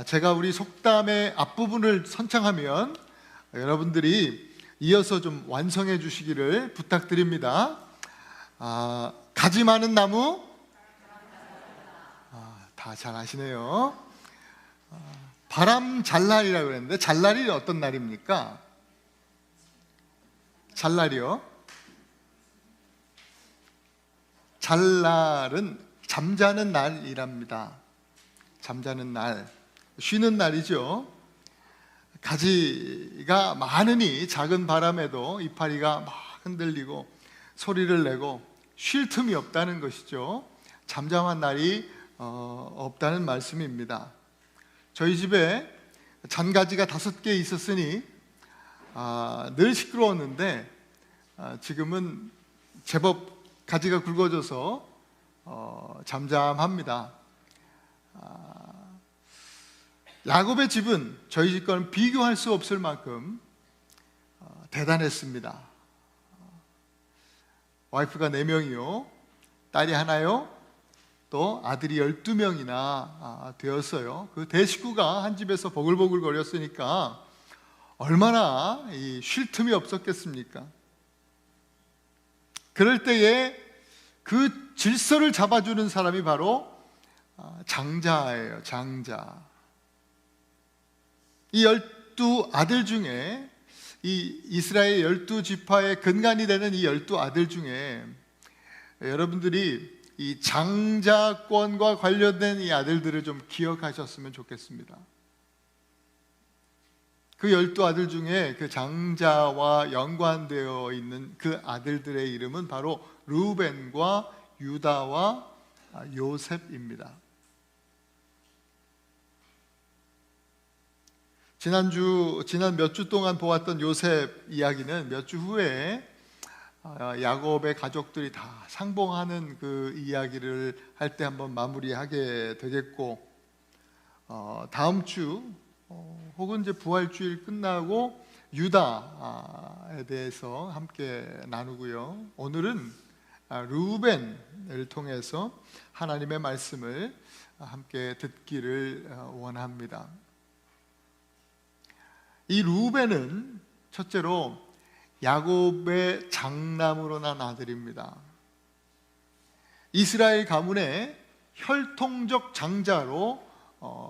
제가 우리 속담의 앞부분을 선창하면 여러분들이 이어서 좀 완성해 주시기를 부탁드립니다. 가지 많은 나무, 다 잘 아시네요. 바람 잘날이라고 그랬는데, 잘날이 어떤 날입니까? 잘날이요? 잘날은 잠자는 날이랍니다. 잠자는 날, 쉬는 날이죠. 가지가 많으니 작은 바람에도 이파리가 막 흔들리고 소리를 내고 쉴 틈이 없다는 것이죠. 잠잠한 날이 없다는 말씀입니다. 저희 집에 잔가지가 5개 있었으니 늘 시끄러웠는데 지금은 제법 가지가 굵어져서 잠잠합니다. 야곱의 집은 저희 집과는 비교할 수 없을 만큼 대단했습니다. 와이프가 4명이요, 딸이 하나요, 또 아들이 12명이나 되었어요. 그 대식구가 한 집에서 보글보글 거렸으니까 얼마나 쉴 틈이 없었겠습니까? 그럴 때에 그 질서를 잡아주는 사람이 바로 장자예요. 장자. 이 12아들 중에, 이 이스라엘 12지파의 근간이 되는 이 12아들 중에 여러분들이 이 장자권과 관련된 이 아들들을 좀 기억하셨으면 좋겠습니다. 그 12아들 중에 그 장자와 연관되어 있는 그 아들들의 이름은 바로 르우벤과 유다와 요셉입니다. 지난 몇 주 동안 보았던 요셉 이야기는 몇 주 후에 야곱의 가족들이 다 상봉하는 그 이야기를 할 때 한번 마무리하게 되겠고, 다음 주 혹은 이제 부활주일 끝나고 유다에 대해서 함께 나누고요. 오늘은 르우벤을 통해서 하나님의 말씀을 함께 듣기를 원합니다. 이 르우벤은 첫째로 야곱의 장남으로 난 아들입니다. 이스라엘 가문의 혈통적 장자로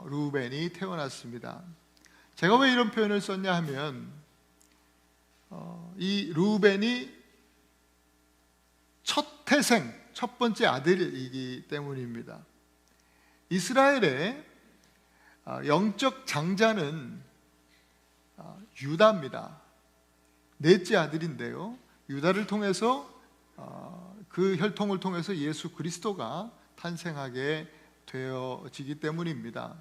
르우벤이 태어났습니다. 제가 왜 이런 표현을 썼냐 하면 이 르우벤이 첫 태생, 첫 번째 아들이기 때문입니다. 이스라엘의 영적 장자는 유다입니다. 넷째 아들인데요, 유다를 통해서 그 혈통을 통해서 예수 그리스도가 탄생하게 되어지기 때문입니다.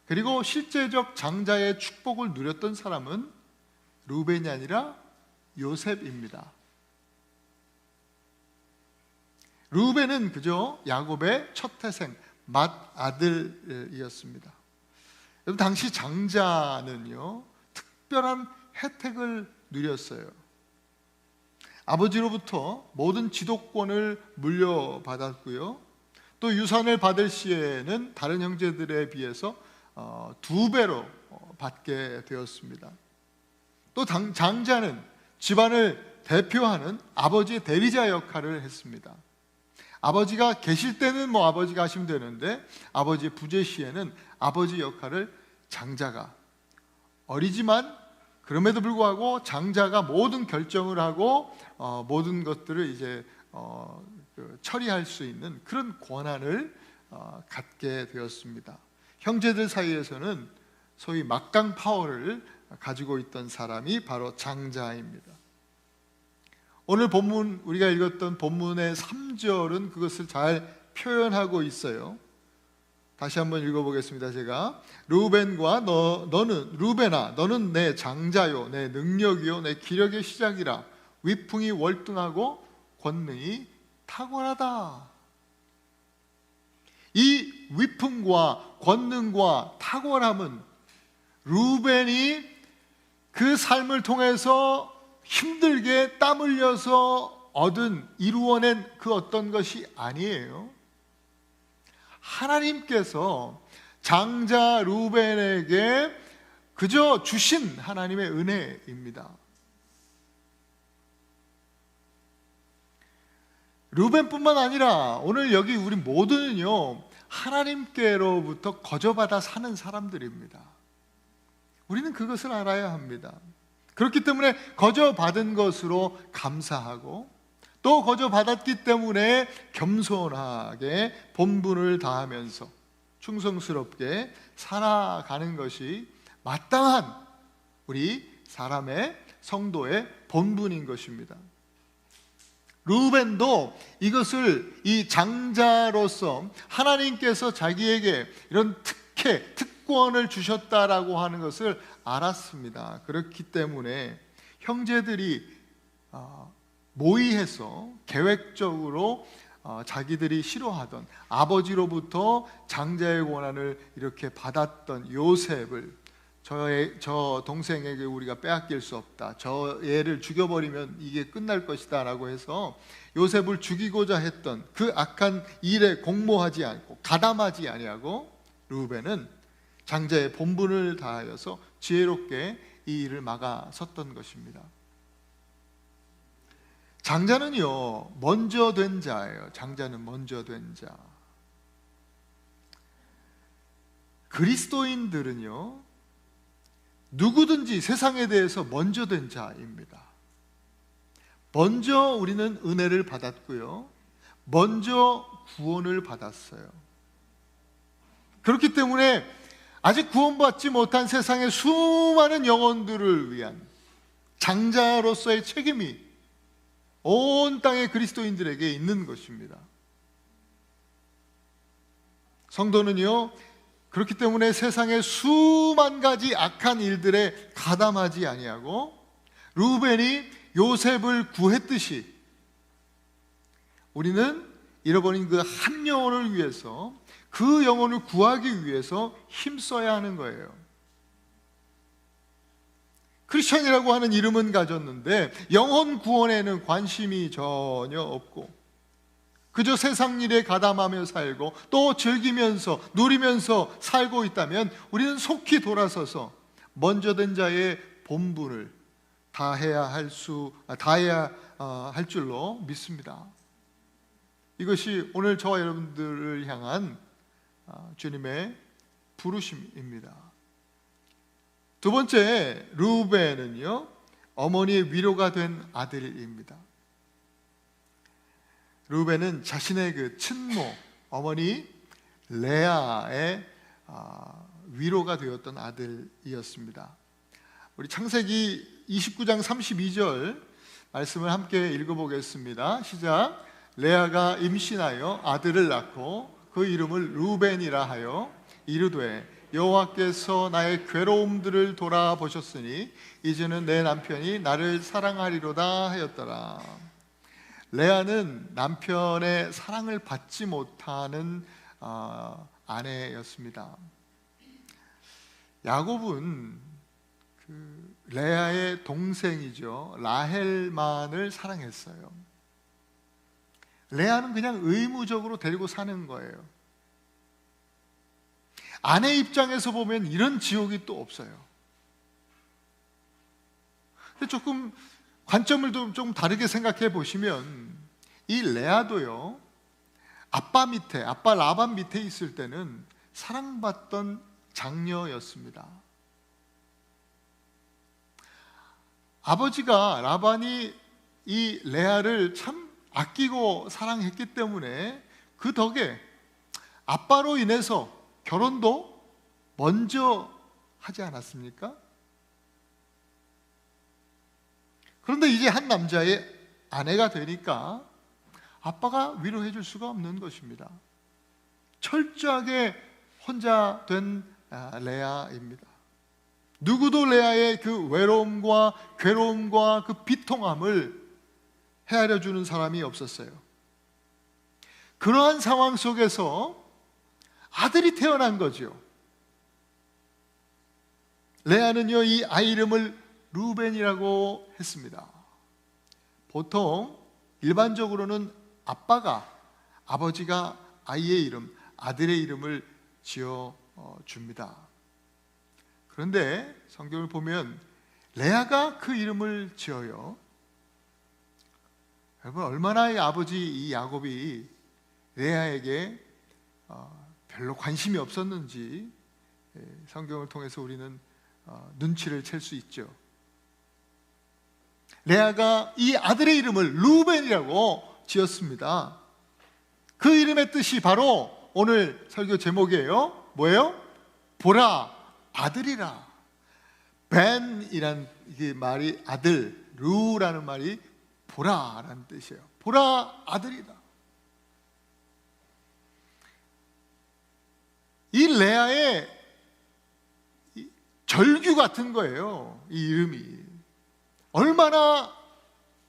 그리고 실제적 장자의 축복을 누렸던 사람은 르우벤이 아니라 요셉입니다. 르우벤은 그저 야곱의 첫 태생 맏아들이었습니다. 여러분, 당시 장자는요 특별한 혜택을 누렸어요. 아버지로부터 모든 지도권을 물려받았고요, 또 유산을 받을 시에는 다른 형제들에 비해서 2배로 받게 되었습니다. 또 장자는 집안을 대표하는 아버지의 대리자 역할을 했습니다. 아버지가 계실 때는 아버지가 하시면 되는데, 아버지의 부재 시에는 아버지 역할을 장자가, 어리지만 그럼에도 불구하고 장자가 모든 결정을 하고 모든 것들을 이제 처리할 수 있는 그런 권한을 갖게 되었습니다. 형제들 사이에서는 소위 막강 파워를 가지고 있던 사람이 바로 장자입니다. 오늘 본문, 우리가 읽었던 본문의 3절은 그것을 잘 표현하고 있어요. 다시 한번 읽어보겠습니다. 제가 르우벤과 너는 르우벤아, 너는 내 장자요, 내 능력이요, 내 기력의 시작이라. 위풍이 월등하고 권능이 탁월하다. 이 위풍과 권능과 탁월함은 르우벤이 그 삶을 통해서 힘들게 땀 흘려서 이루어낸 그 어떤 것이 아니에요. 하나님께서 장자 루벤에게 그저 주신 하나님의 은혜입니다. 루벤뿐만 아니라 오늘 여기 우리 모두는요, 하나님께로부터 거저받아 사는 사람들입니다. 우리는 그것을 알아야 합니다. 그렇기 때문에 거저받은 것으로 감사하고, 또 거저받았기 때문에 겸손하게 본분을 다하면서 충성스럽게 살아가는 것이 마땅한 우리 사람의 성도의 본분인 것입니다. 루벤도 이것을 이 장자로서 하나님께서 자기에게 이런 특권을 주셨다라고 하는 것을 알았습니다. 그렇기 때문에 형제들이 모의해서 계획적으로 자기들이 싫어하던 아버지로부터 장자의 권한을 이렇게 받았던 요셉을 저 동생에게 우리가 빼앗길 수 없다, 저 애를 죽여버리면 이게 끝날 것이다 라고 해서 요셉을 죽이고자 했던 그 악한 일에 공모하지 않고 가담하지 아니하고 루벤은 장자의 본분을 다하여서 지혜롭게 이 일을 막아섰던 것입니다. 장자는요, 먼저 된 자예요. 장자는 먼저 된 자. 그리스도인들은요, 누구든지 세상에 대해서 먼저 된 자입니다. 먼저 우리는 은혜를 받았고요, 먼저 구원을 받았어요. 그렇기 때문에 아직 구원받지 못한 세상의 수많은 영혼들을 위한 장자로서의 책임이 온 땅의 그리스도인들에게 있는 것입니다. 성도는요, 그렇기 때문에 세상의 수만 가지 악한 일들에 가담하지 아니하고 루벤이 요셉을 구했듯이 우리는 잃어버린 그 한 영혼을 위해서, 그 영혼을 구하기 위해서 힘써야 하는 거예요. 크리스천이라고 하는 이름은 가졌는데 영혼 구원에는 관심이 전혀 없고 그저 세상 일에 가담하며 살고 또 즐기면서 누리면서 살고 있다면 우리는 속히 돌아서서 먼저 된 자의 본분을 다해야 할 줄로 믿습니다. 이것이 오늘 저와 여러분들을 향한 주님의 부르심입니다. 두 번째, 루벤은요, 어머니의 위로가 된 아들입니다. 루벤은 자신의 그 친모 어머니 레아의 위로가 되었던 아들이었습니다. 우리 창세기 29장 32절 말씀을 함께 읽어보겠습니다. 시작. 레아가 임신하여 아들을 낳고 그 이름을 루벤이라 하여 이르되 여호와께서 나의 괴로움들을 돌아보셨으니 이제는 내 남편이 나를 사랑하리로다 하였더라. 레아는 남편의 사랑을 받지 못하는 아내였습니다. 야곱은 그 레아의 동생이죠, 라헬만을 사랑했어요. 레아는 그냥 의무적으로 데리고 사는 거예요. 아내 입장에서 보면 이런 지옥이 또 없어요. 근데 조금 관점을 좀 다르게 생각해 보시면 이 레아도요, 아빠 라반 밑에 있을 때는 사랑받던 장녀였습니다. 아버지가 라반이 이 레아를 참 아끼고 사랑했기 때문에 그 덕에 아빠로 인해서 결혼도 먼저 하지 않았습니까? 그런데 이제 한 남자의 아내가 되니까 아빠가 위로해 줄 수가 없는 것입니다. 철저하게 혼자 된 레아입니다. 누구도 레아의 그 외로움과 괴로움과 그 비통함을 헤아려 주는 사람이 없었어요. 그러한 상황 속에서 아들이 태어난 거죠. 레아는요, 이 아이 이름을 루벤이라고 했습니다. 보통 일반적으로는 아버지가 아이의 이름, 아들의 이름을 지어 줍니다. 그런데 성경을 보면 레아가 그 이름을 지어요. 여러분, 얼마나 이 아버지 이 야곱이 레아에게 별로 관심이 없었는지 성경을 통해서 우리는 눈치를 챌 수 있죠. 레아가 이 아들의 이름을 루벤이라고 지었습니다. 그 이름의 뜻이 바로 오늘 설교 제목이에요. 뭐예요? 보라, 아들이라. 벤이란 이 말이 아들, 루라는 말이 보라라는 뜻이에요. 보라, 아들이다. 이 레아의 절규 같은 거예요. 이 이름이 얼마나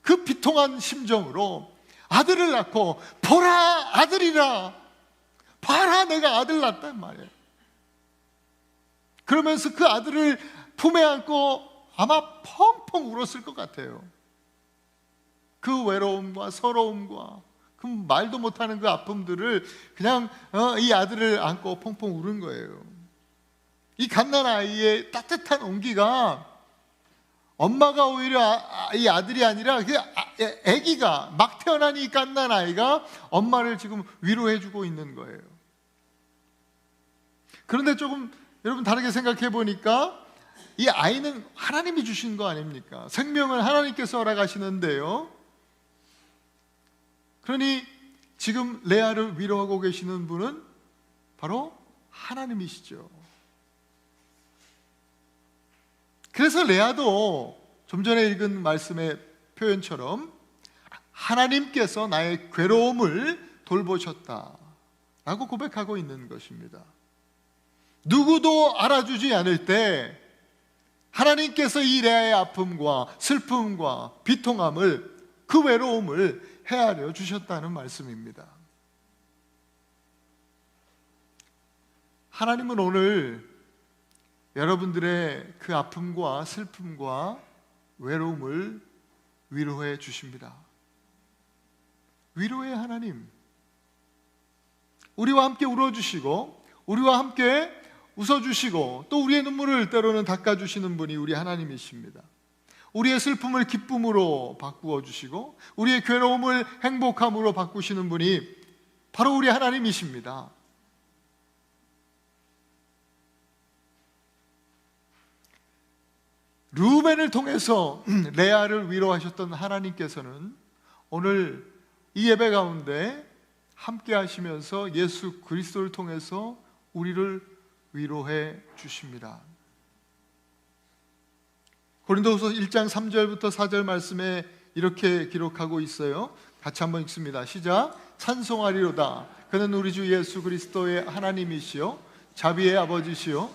그 비통한 심정으로 아들을 낳고 보라, 아들이라. 봐라, 내가 아들 낳았단 말이에요. 그러면서 그 아들을 품에 안고 아마 펑펑 울었을 것 같아요. 그 외로움과 서러움과 그 말도 못하는 그 아픔들을 그냥 이 아들을 안고 펑펑 울은 거예요. 이 갓난아이의 따뜻한 온기가 엄마가 오히려 이 아들이 아니라 그 아기가 막 태어난 이 갓난아이가 엄마를 지금 위로해주고 있는 거예요. 그런데 조금 여러분 다르게 생각해 보니까 이 아이는 하나님이 주신 거 아닙니까? 생명을 하나님께서 허락하시는데요. 그러니 지금 레아를 위로하고 계시는 분은 바로 하나님이시죠. 그래서 레아도 좀 전에 읽은 말씀의 표현처럼 하나님께서 나의 괴로움을 돌보셨다라고 고백하고 있는 것입니다. 누구도 알아주지 않을 때 하나님께서 이 레아의 아픔과 슬픔과 비통함을, 그 외로움을 헤아려 주셨다는 말씀입니다. 하나님은 오늘 여러분들의 그 아픔과 슬픔과 외로움을 위로해 주십니다. 위로의 하나님, 우리와 함께 울어주시고 우리와 함께 웃어주시고 또 우리의 눈물을 때로는 닦아주시는 분이 우리 하나님이십니다. 우리의 슬픔을 기쁨으로 바꾸어 주시고 우리의 괴로움을 행복함으로 바꾸시는 분이 바로 우리 하나님이십니다. 루벤을 통해서 레아를 위로하셨던 하나님께서는 오늘 이 예배 가운데 함께 하시면서 예수 그리스도를 통해서 우리를 위로해 주십니다. 고린도후서 1장 3절부터 4절 말씀에 이렇게 기록하고 있어요. 같이 한번 읽습니다. 시작. 찬송하리로다. 그는 우리 주 예수 그리스도의 하나님이시요 자비의 아버지시요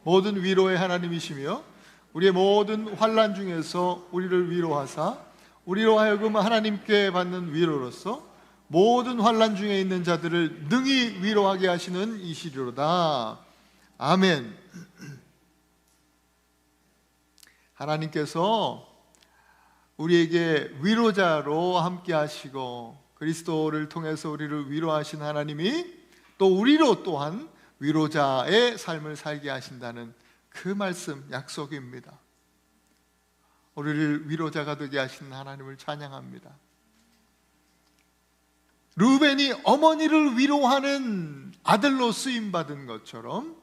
모든 위로의 하나님이시며 우리의 모든 환난 중에서 우리를 위로하사 우리로 하여금 하나님께 받는 위로로서 모든 환난 중에 있는 자들을 능히 위로하게 하시는 이시리로다. 아멘. 하나님께서 우리에게 위로자로 함께 하시고 그리스도를 통해서 우리를 위로하신 하나님이 또 우리로 또한 위로자의 삶을 살게 하신다는 그 말씀, 약속입니다. 우리를 위로자가 되게 하신 하나님을 찬양합니다. 루벤이 어머니를 위로하는 아들로 쓰임받은 것처럼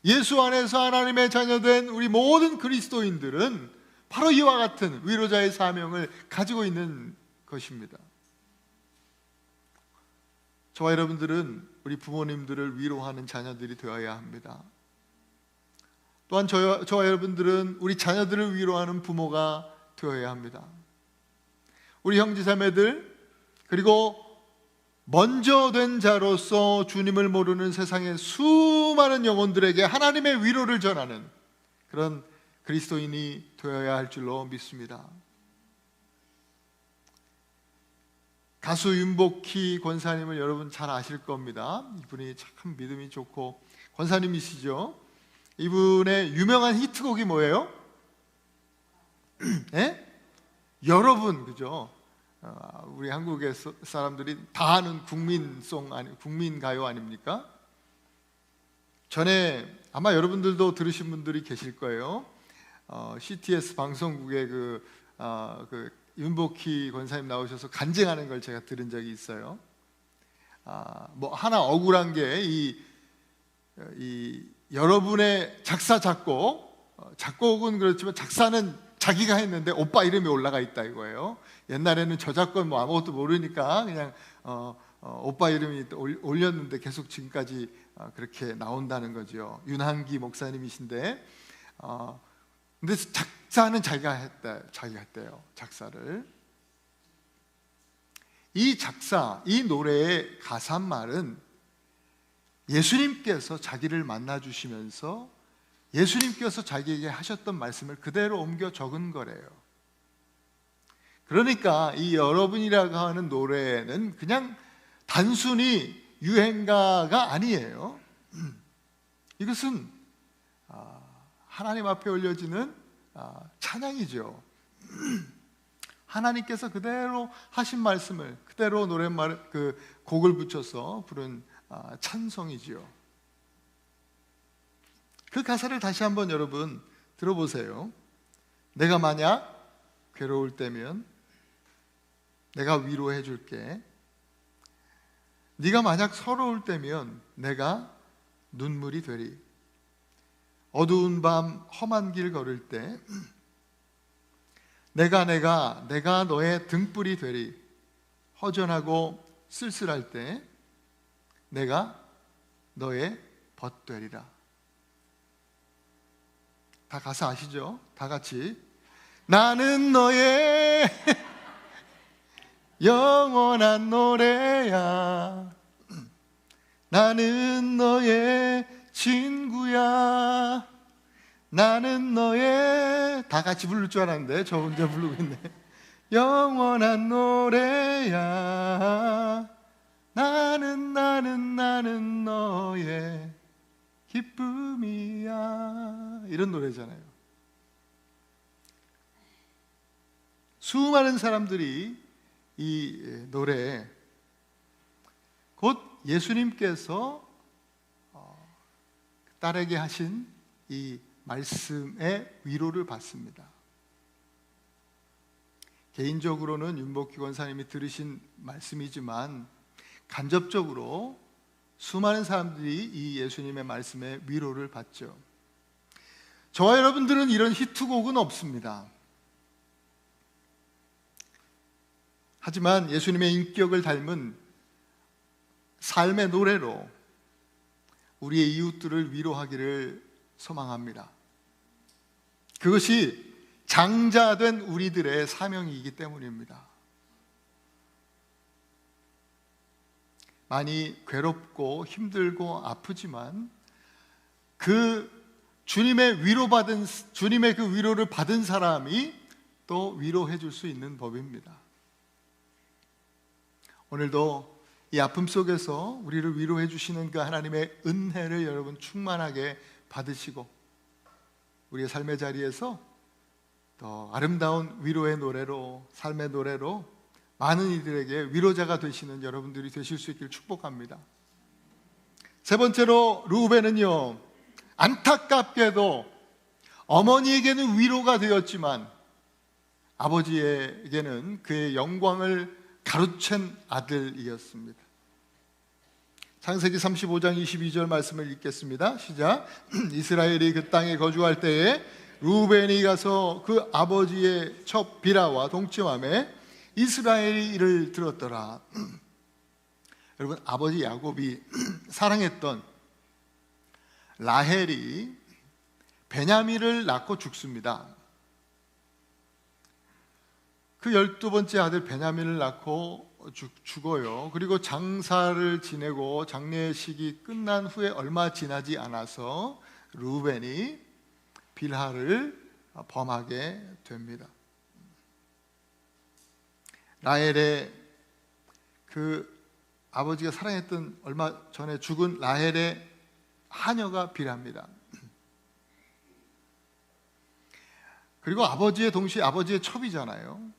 예수 안에서 하나님의 자녀된 우리 모든 그리스도인들은 바로 이와 같은 위로자의 사명을 가지고 있는 것입니다. 저와 여러분들은 우리 부모님들을 위로하는 자녀들이 되어야 합니다. 또한 저와 여러분들은 우리 자녀들을 위로하는 부모가 되어야 합니다. 우리 형제자매들, 그리고 먼저 된 자로서 주님을 모르는 세상의 수많은 영혼들에게 하나님의 위로를 전하는 그런 그리스도인이 되어야 할 줄로 믿습니다. 가수 윤복희 권사님을 여러분 잘 아실 겁니다. 이분이 참 믿음이 좋고 권사님이시죠. 이분의 유명한 히트곡이 뭐예요? 네? 여러분, 그죠? 우리 한국의 사람들이 다 아는 국민송, 국민가요 아닙니까? 전에 아마 여러분들도 들으신 분들이 계실 거예요. CTS 방송국에 그 윤복희 권사님 나오셔서 간증하는 걸 제가 들은 적이 있어요. 뭐 하나 억울한 게 이 여러분의 작사 작곡은 그렇지만 작사는 자기가 했는데 오빠 이름이 올라가 있다 이거예요. 옛날에는 저작권 뭐 아무것도 모르니까 그냥 오빠 이름이 올렸는데 계속 지금까지 그렇게 나온다는 거죠. 윤한기 목사님이신데 근데 작사는 자기가 했대요. 작사를. 이 노래의 가사말은 예수님께서 자기를 만나 주시면서 예수님께서 자기에게 하셨던 말씀을 그대로 옮겨 적은 거래요. 그러니까 이 여러분이라고 하는 노래는 그냥 단순히 유행가가 아니에요. 이것은 하나님 앞에 올려지는 찬양이죠. 하나님께서 그대로 하신 말씀을 그대로 노랫말 그 곡을 붙여서 부른 찬송이지요. 그 가사를 다시 한번 여러분 들어보세요. 내가 만약 괴로울 때면 내가 위로해 줄게. 네가 만약 서러울 때면 내가 눈물이 되리. 어두운 밤 험한 길 걸을 때 내가 너의 등불이 되리. 허전하고 쓸쓸할 때 내가 너의 벗 되리라. 다 가사 아시죠? 다 같이 나는 너의 영원한 노래야. 나는 너의 친구야. 나는 너의 다 같이 부를 줄 알았는데 저 혼자 부르고 있네. 영원한 노래야. 나는 너의 기쁨이야. 이런 노래잖아요. 수많은 사람들이 이 노래에 곧 예수님께서 딸에게 하신 이 말씀의 위로를 받습니다. 개인적으로는 윤복희 권사님이 들으신 말씀이지만 간접적으로 수많은 사람들이 이 예수님의 말씀에 위로를 받죠. 저와 여러분들은 이런 히트곡은 없습니다. 하지만 예수님의 인격을 닮은 삶의 노래로 우리의 이웃들을 위로하기를 소망합니다. 그것이 장자된 우리들의 사명이기 때문입니다. 많이 괴롭고 힘들고 아프지만 그 주님의 그 위로를 받은 사람이 또 위로해 줄 수 있는 법입니다. 오늘도 이 아픔 속에서 우리를 위로해 주시는 그 하나님의 은혜를 여러분 충만하게 받으시고 우리의 삶의 자리에서 더 아름다운 위로의 노래로, 삶의 노래로 많은 이들에게 위로자가 되시는 여러분들이 되실 수 있기를 축복합니다. 세 번째로 르우벤은요, 안타깝게도 어머니에게는 위로가 되었지만 아버지에게는 그의 영광을 가로챈 아들이었습니다. 창세기 35장 22절 말씀을 읽겠습니다. 시작. 이스라엘이 그 땅에 거주할 때에 르우벤이 가서 그 아버지의 첩 비라와 동침하며 이스라엘이 이를 들었더라. 여러분, 아버지 야곱이 사랑했던 라헬이 베냐민을 낳고 죽습니다. 그 12번째 아들 베냐민을 낳고 죽어요. 그리고 장사를 지내고 장례식이 끝난 후에 얼마 지나지 않아서 르우벤이 빌하를 범하게 됩니다. 라헬의 그 아버지가 사랑했던 얼마 전에 죽은 라헬의 하녀가 빌하입니다. 그리고 동시에 아버지의 첩이잖아요.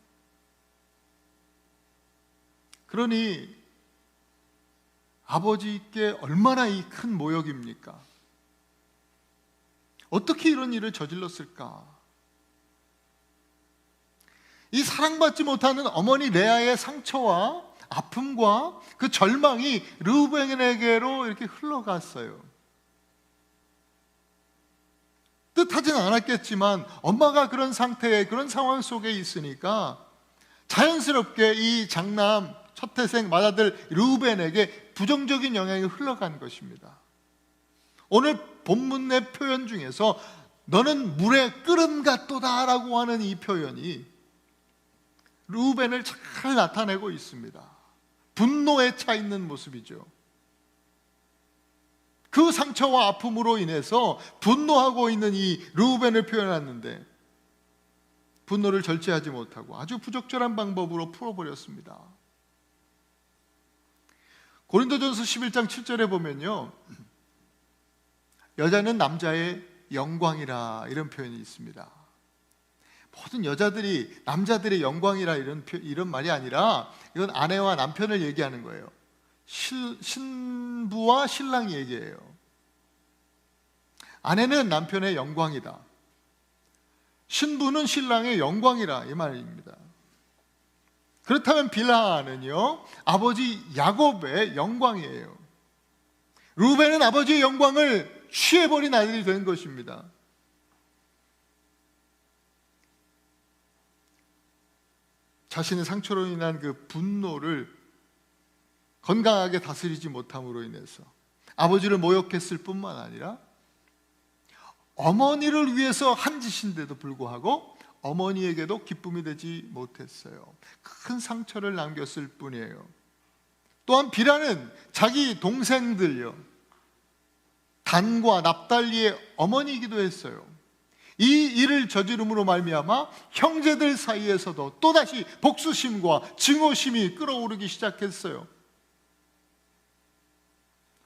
그러니 아버지께 얼마나 이 큰 모욕입니까? 어떻게 이런 일을 저질렀을까? 이 사랑받지 못하는 어머니 레아의 상처와 아픔과 그 절망이 르우벤에게로 이렇게 흘러갔어요. 뜻하진 않았겠지만 엄마가 그런 상태에, 그런 상황 속에 있으니까 자연스럽게 이 장남 첫 태생 맏아들 르우벤에게 부정적인 영향이 흘러간 것입니다. 오늘 본문의 표현 중에서 너는 물에 끓음 같도다 라고 하는 이 표현이 르우벤을 잘 나타내고 있습니다. 분노에 차 있는 모습이죠. 그 상처와 아픔으로 인해서 분노하고 있는 이 르우벤을 표현했는데 분노를 절제하지 못하고 아주 부적절한 방법으로 풀어버렸습니다. 고린도전서 11장 7절에 보면요, 여자는 남자의 영광이라 이런 표현이 있습니다. 모든 여자들이 남자들의 영광이라 이런 말이 아니라 이건 아내와 남편을 얘기하는 거예요. 신부와 신랑 얘기예요. 아내는 남편의 영광이다, 신부는 신랑의 영광이라 이 말입니다. 그렇다면 빌하는요, 아버지 야곱의 영광이에요. 르우벤은 아버지의 영광을 취해버린 아들이 된 것입니다. 자신의 상처로 인한 그 분노를 건강하게 다스리지 못함으로 인해서 아버지를 모욕했을 뿐만 아니라 어머니를 위해서 한 짓인데도 불구하고 어머니에게도 기쁨이 되지 못했어요. 큰 상처를 남겼을 뿐이에요. 또한 빌하는 자기 동생들요, 단과 납달리의 어머니이기도 했어요. 이 일을 저지름으로 말미암아 형제들 사이에서도 또다시 복수심과 증오심이 끓어오르기 시작했어요.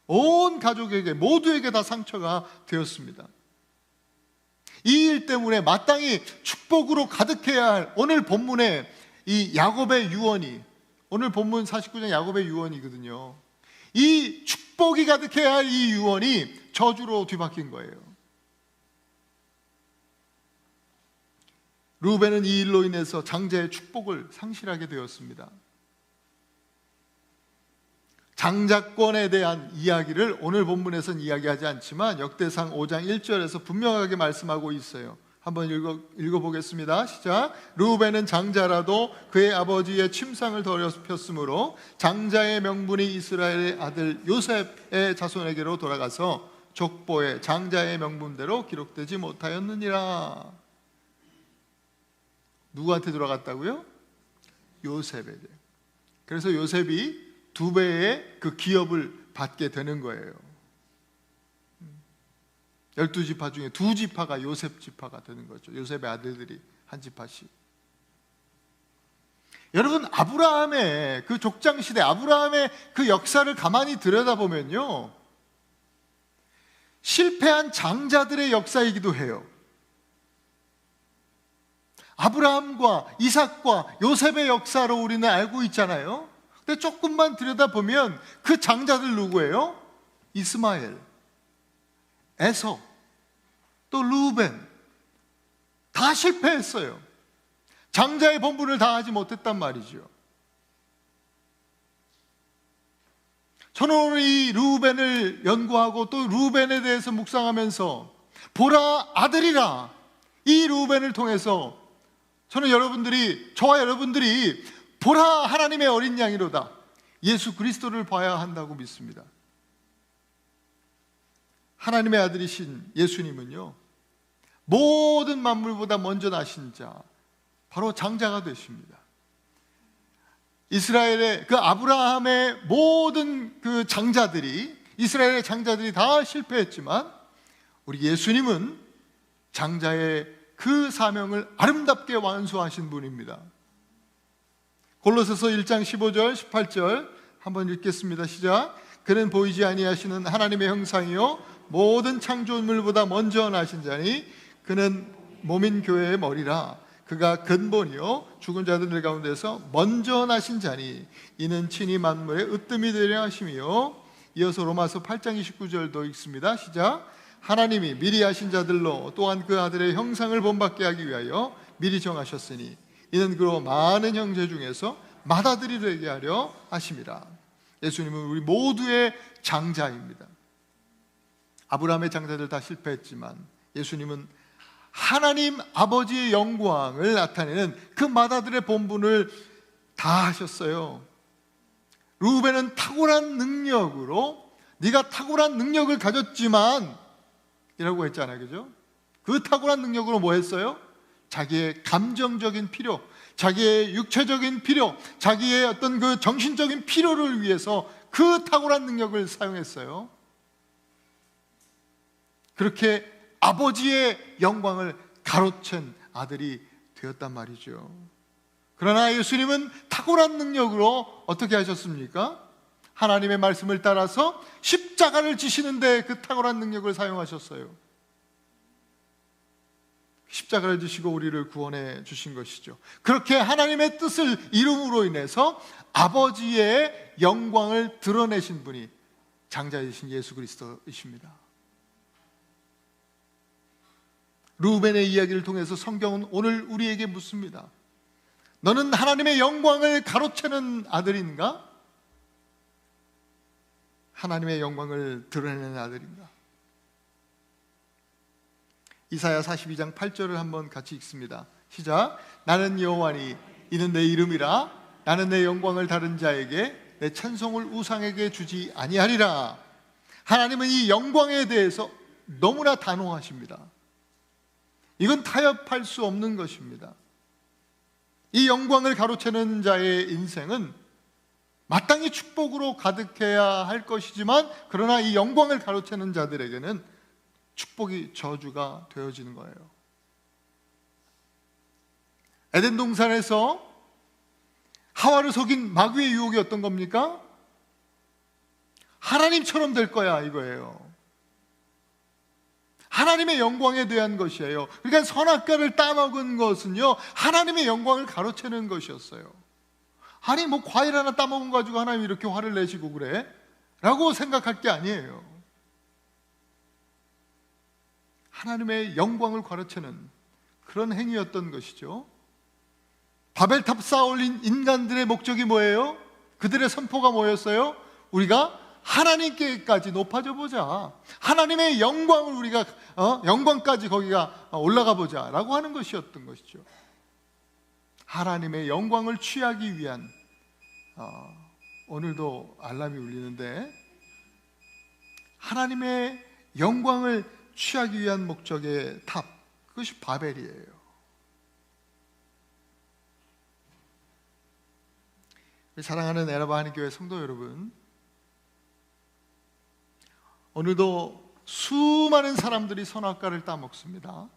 온 가족에게, 모두에게 다 상처가 되었습니다. 이 일 때문에 마땅히 축복으로 가득해야 할 오늘 본문의 이 야곱의 유언이, 오늘 본문 49장 야곱의 유언이거든요. 이 축복이 가득해야 할 이 유언이 저주로 뒤바뀐 거예요. 르우벤은 이 일로 인해서 장자의 축복을 상실하게 되었습니다. 장자권에 대한 이야기를 오늘 본문에서는 이야기하지 않지만 역대상 5장 1절에서 분명하게 말씀하고 있어요. 한번 읽어보겠습니다. 시작. 르우벤은 장자라도 그의 아버지의 침상을 더럽혔으므로 장자의 명분이 이스라엘의 아들 요셉의 자손에게로 돌아가서 족보에 장자의 명분대로 기록되지 못하였느니라. 누구한테 돌아갔다고요? 요셉에게. 그래서 요셉이 2배의 그 기업을 받게 되는 거예요. 12지파 중에 2지파가 요셉 지파가 되는 거죠. 요셉의 아들들이 한 지파씩. 여러분, 아브라함의 그 족장시대, 아브라함의 그 역사를 가만히 들여다보면요, 실패한 장자들의 역사이기도 해요. 아브라함과 이삭과 요셉의 역사로 우리는 알고 있잖아요. 근데 조금만 들여다보면 그 장자들 누구예요? 이스마엘, 에서, 또 르우벤, 다 실패했어요. 장자의 본분을 다하지 못했단 말이죠. 저는 오늘 이 르우벤을 연구하고 또 르우벤에 대해서 묵상하면서 보라 아들이라, 이 르우벤을 통해서 저는 저와 여러분들이 보라 하나님의 어린 양이로다, 예수 그리스도를 봐야 한다고 믿습니다. 하나님의 아들이신 예수님은요, 모든 만물보다 먼저 나신 자, 바로 장자가 되십니다. 이스라엘의 그 아브라함의 모든 그 장자들이, 이스라엘의 장자들이 다 실패했지만 우리 예수님은 장자의 그 사명을 아름답게 완수하신 분입니다. 골로새서 1장 15절 18절 한번 읽겠습니다. 시작. 그는 보이지 아니하시는 하나님의 형상이요 모든 창조물보다 먼저 나신 자니 그는 몸인 교회의 머리라. 그가 근본이요 죽은 자들 가운데서 먼저 나신 자니 이는 친히 만물의 으뜸이 되려 하심이요. 이어서 로마서 8장 29절도 읽습니다. 시작. 하나님이 미리 하신 자들로 또한 그 아들의 형상을 본받게 하기 위하여 미리 정하셨으니 이는 그로 많은 형제 중에서 맏아들이 되게 하려 하심이라. 예수님은 우리 모두의 장자입니다. 아브라함의 장자들 다 실패했지만 예수님은 하나님 아버지의 영광을 나타내는 그 맏아들의 본분을 다 하셨어요. 르우벤은 탁월한 능력으로, 네가 탁월한 능력을 가졌지만 이라고 했잖아요, 그죠? 그 탁월한 능력으로 뭐 했어요? 자기의 감정적인 필요, 자기의 육체적인 필요, 자기의 어떤 그 정신적인 필요를 위해서 그 탁월한 능력을 사용했어요. 그렇게 아버지의 영광을 가로챈 아들이 되었단 말이죠. 그러나 예수님은 탁월한 능력으로 어떻게 하셨습니까? 하나님의 말씀을 따라서 십자가를 지시는데 그 탁월한 능력을 사용하셨어요. 십자가를 지시고 우리를 구원해 주신 것이죠. 그렇게 하나님의 뜻을 이룸으로 인해서 아버지의 영광을 드러내신 분이 장자이신 예수 그리스도이십니다. 르우벤의 이야기를 통해서 성경은 오늘 우리에게 묻습니다. 너는 하나님의 영광을 가로채는 아들인가? 하나님의 영광을 드러내는 아들인가? 이사야 42장 8절을 한번 같이 읽습니다. 시작. 나는 여호와니 이는 내 이름이라. 나는 내 영광을 다른 자에게 내 찬송을 우상에게 주지 아니하리라. 하나님은 이 영광에 대해서 너무나 단호하십니다. 이건 타협할 수 없는 것입니다. 이 영광을 가로채는 자의 인생은 마땅히 축복으로 가득해야 할 것이지만, 그러나 이 영광을 가로채는 자들에게는 축복이 저주가 되어지는 거예요. 에덴 동산에서 하와를 속인 마귀의 유혹이 어떤 겁니까? 하나님처럼 될 거야 이거예요. 하나님의 영광에 대한 것이에요. 그러니까 선악과를 따먹은 것은요, 하나님의 영광을 가로채는 것이었어요. 아니 뭐 과일 하나 따먹은 거 가지고 하나님이 이렇게 화를 내시고 그래? 라고 생각할 게 아니에요. 하나님의 영광을 가로채는 그런 행위였던 것이죠. 바벨탑 쌓아 올린 인간들의 목적이 뭐예요? 그들의 선포가 뭐였어요? 우리가 하나님께까지 높아져 보자. 하나님의 영광을 우리가 영광까지 거기가 올라가 보자 라고 하는 것이었던 것이죠. 하나님의 영광을 취하기 위한, 오늘도 알람이 울리는데, 하나님의 영광을 취하기 위한 목적의 탑, 그것이 바벨이에요. 사랑하는 에라바 하나님교회 성도 여러분, 오늘도 수많은 사람들이 선악과를 따먹습니다.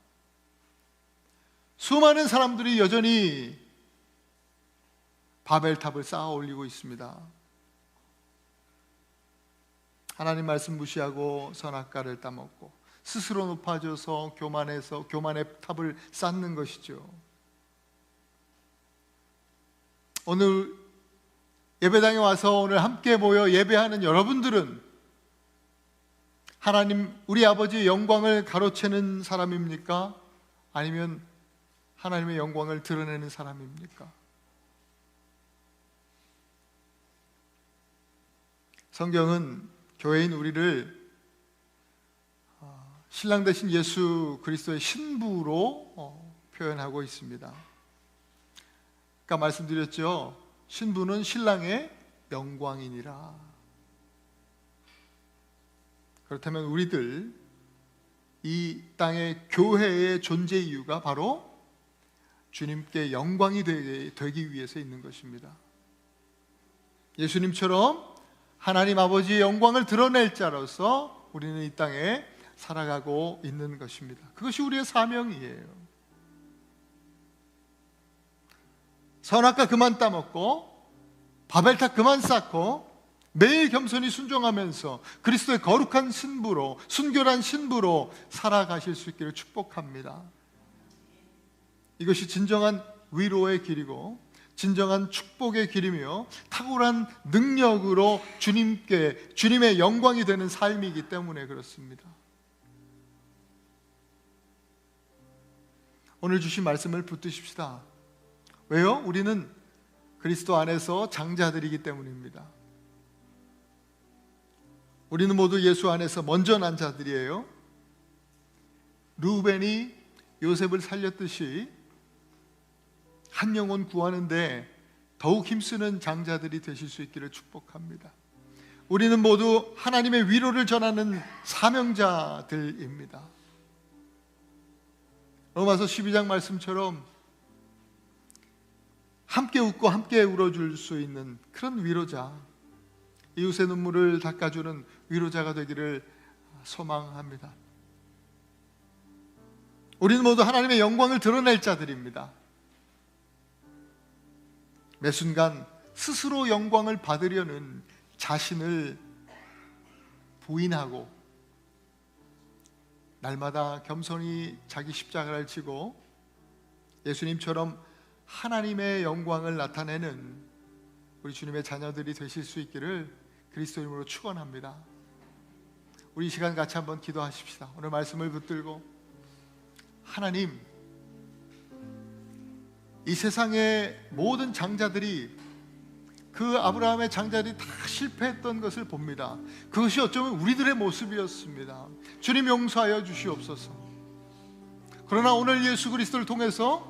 수많은 사람들이 여전히 바벨탑을 쌓아 올리고 있습니다. 하나님 말씀 무시하고 선악과를 따먹고 스스로 높아져서 교만의 탑을 쌓는 것이죠. 오늘 예배당에 와서 오늘 함께 모여 예배하는 여러분들은 하나님, 우리 아버지의 영광을 가로채는 사람입니까? 아니면 하나님의 영광을 드러내는 사람입니까? 성경은 교회인 우리를 신랑 되신 예수 그리스도의 신부로 표현하고 있습니다. 아까 말씀드렸죠. 신부는 신랑의 영광이니라. 그렇다면 우리들 이 땅의 교회의 존재 이유가 바로 주님께 영광이 되기 위해서 있는 것입니다. 예수님처럼 하나님 아버지의 영광을 드러낼 자로서 우리는 이 땅에 살아가고 있는 것입니다. 그것이 우리의 사명이에요. 선악과 그만 따먹고 바벨탑 그만 쌓고 매일 겸손히 순종하면서 그리스도의 거룩한 신부로, 순결한 신부로 살아가실 수 있기를 축복합니다. 이것이 진정한 위로의 길이고 진정한 축복의 길이며 탁월한 능력으로 주님의 영광이 되는 삶이기 때문에 그렇습니다. 오늘 주신 말씀을 붙드십시다. 왜요? 우리는 그리스도 안에서 장자들이기 때문입니다. 우리는 모두 예수 안에서 먼저 난 자들이에요. 르우벤이 요셉을 살렸듯이 한 영혼 구하는데 더욱 힘쓰는 장자들이 되실 수 있기를 축복합니다. 우리는 모두 하나님의 위로를 전하는 사명자들입니다. 로마서 12장 말씀처럼 함께 웃고 함께 울어줄 수 있는 그런 위로자, 이웃의 눈물을 닦아주는 위로자가 되기를 소망합니다. 우리는 모두 하나님의 영광을 드러낼 자들입니다. 매 순간 스스로 영광을 받으려는 자신을 부인하고 날마다 겸손히 자기 십자가를 지고 예수님처럼 하나님의 영광을 나타내는 우리 주님의 자녀들이 되실 수 있기를 그리스도 이름으로 축원합니다. 우리 이 시간 같이 한번 기도하십시다. 오늘 말씀을 붙들고 하나님, 이 세상의 모든 장자들이 그 아브라함의 장자들이 다 실패했던 것을 봅니다. 그것이 어쩌면 우리들의 모습이었습니다. 주님 용서하여 주시옵소서. 그러나 오늘 예수 그리스도를 통해서,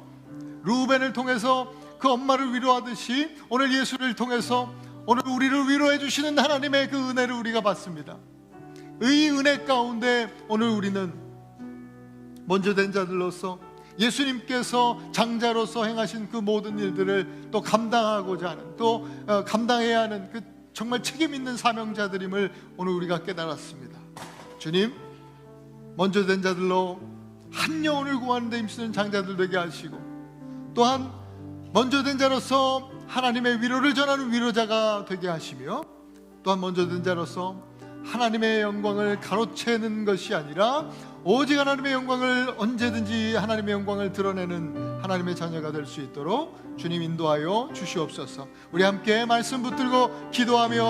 르우벤을 통해서 그 엄마를 위로하듯이 오늘 예수를 통해서 오늘 우리를 위로해 주시는 하나님의 그 은혜를 우리가 받습니다. 이 은혜 가운데 오늘 우리는 먼저 된 자들로서 예수님께서 장자로서 행하신 그 모든 일들을 또 감당하고자 하는, 또 감당해야 하는 그 정말 책임 있는 사명자들임을 오늘 우리가 깨달았습니다. 주님, 먼저 된 자들로 한 영혼을 구하는 데 힘쓰는 장자들 되게 하시고, 또한 먼저 된 자로서 하나님의 위로를 전하는 위로자가 되게 하시며, 또한 먼저 된 자로서 하나님의 영광을 가로채는 것이 아니라 오직 하나님의 영광을, 언제든지 하나님의 영광을 드러내는 하나님의 자녀가 될 수 있도록 주님 인도하여 주시옵소서. 우리 함께 말씀 붙들고 기도하며